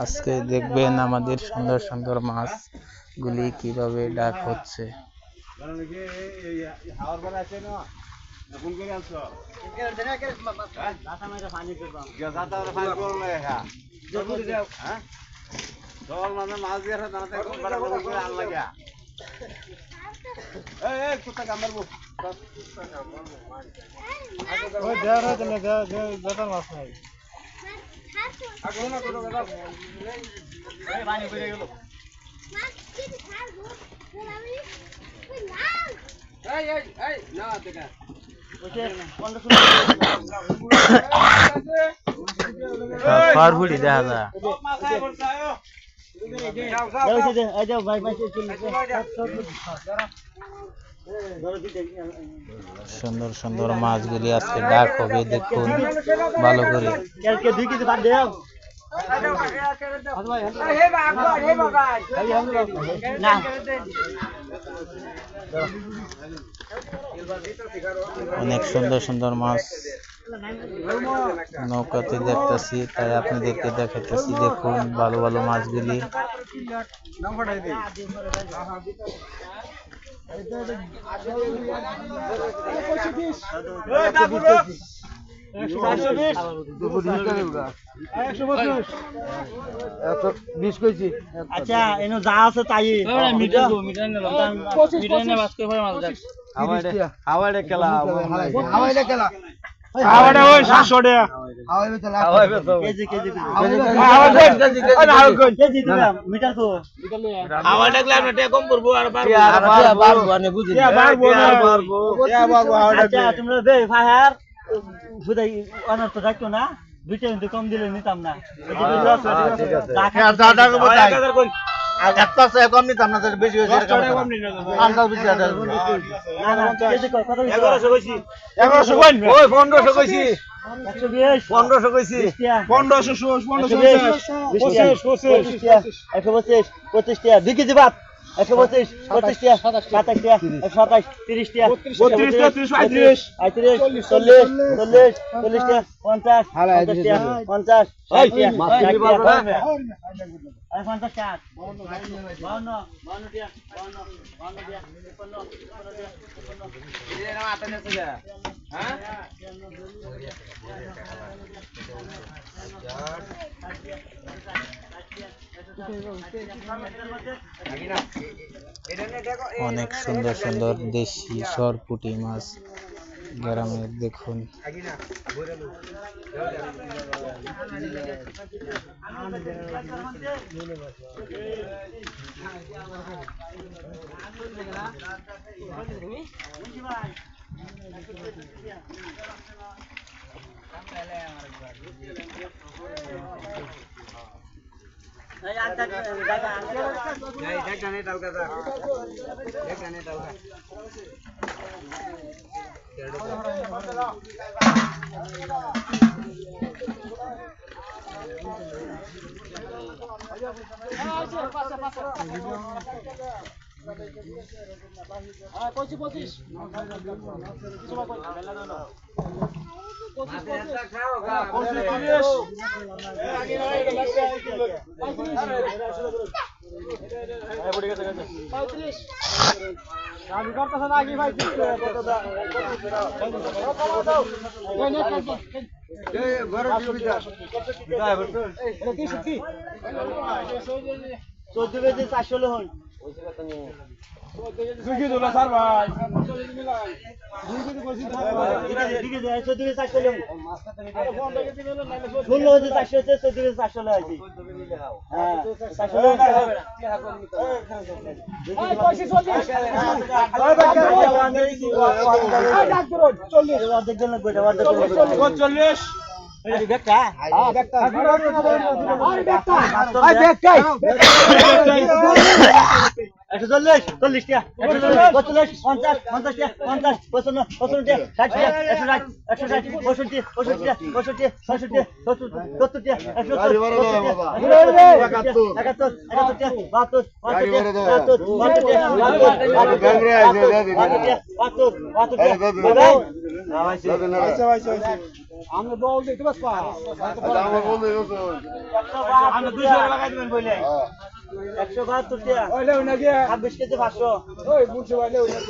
আজকে দেখবেন আমাদের সুন্দর সুন্দর মাছগুলি কিভাবে ডাক হচ্ছে। ফারফুটি দেখা যায়। সুন্দর সুন্দর মাছগুলি আজকে ডাক হবে, দেখুন ভালো করে। অনেক সুন্দর সুন্দর মাছ নৌকাতে দেখতেছি, তাই আপনাদেরকে দেখাতেছি। দেখুন ভালো ভালো মাছগুলি। আচ্ছা এনে যা আছে তাই অনর্থ থাকতো না, দুইটা কিন্তু কম দিলে নিতাম না। কম নিতাম না, বেশি হয়েছে। 125 25 টাকা 27 টাকা 27 30 টাকা 32 33 35 40 40 40 টাকা 50 50 টাকা 50 60 টাকা 50 টাকা 52 অনেক সুন্দর সুন্দর দেশি সরপুঁটি মাছ গ্রামের, দেখুন। আমরা বল দিতে পারছ পা আমার বলতে 172 লাগাই দিবেন কইলে 172 টাকা ওইলে ওই না গিয়া 26 কেজি 500 ওই বুঝছো ওইলে ওই না